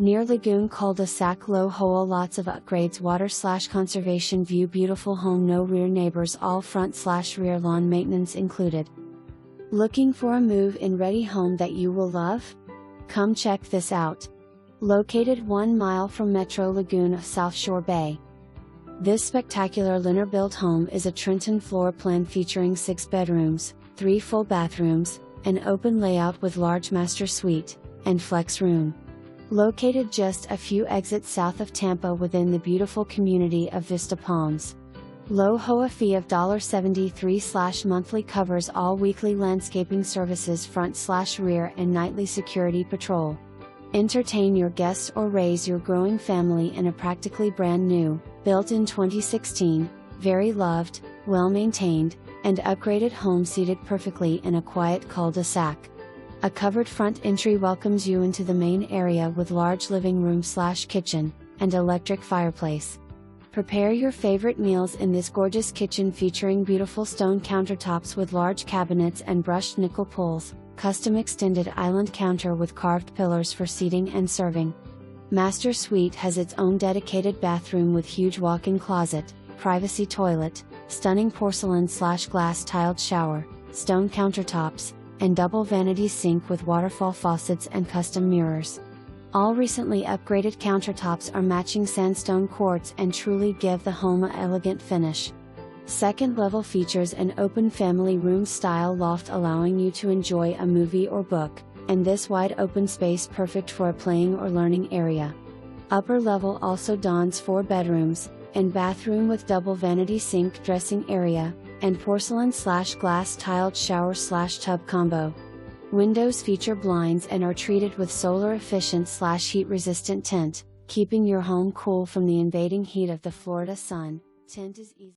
Near Lagoon cul-de-sac, low hole, lots of upgrades, water/conservation view, beautiful home, no rear neighbors, all front/rear lawn maintenance included. Looking for a move-in ready home that you will love? Come check this out. Located 1 mile from Metro Lagoon of Southshore Bay. This spectacular Lennar-built home is a TRENTON floor plan featuring 6 bedrooms, 3 full bathrooms, an open layout with large master suite, and flex room. Located just a few exits south of Tampa within the beautiful community of VISTA Palms. Low HOA fee of $73 monthly covers all weekly landscaping services, front/rear, and nightly security patrol. Entertain your guests or raise your growing family in a practically brand new, built in 2016, very loved, well-maintained, and upgraded home seated perfectly in a quiet cul-de-sac. A covered front entry welcomes you into the main area with large living room/kitchen, and electric fireplace. Prepare your favorite meals in this gorgeous kitchen featuring beautiful stone countertops with large cabinets and brushed nickel pulls, custom extended island counter with carved pillars for seating and serving. Master suite has its own dedicated bathroom with huge walk-in closet, privacy toilet, stunning porcelain/glass tiled shower, stone countertops, and double vanity sink with waterfall faucets and custom mirrors. All recently upgraded countertops are matching sandstone quartz and truly give the home an elegant finish. Second level features an open family room style loft allowing you to enjoy a movie or book, and this wide open space perfect for a playing or learning area. Upper level also dons 4 bedrooms, and bathroom with double vanity sink, dressing area, and porcelain/glass tiled shower/tub combo. Windows feature blinds and are treated with solar efficient/heat resistant tint, keeping your home cool from the invading heat of the Florida sun. Tint is easy.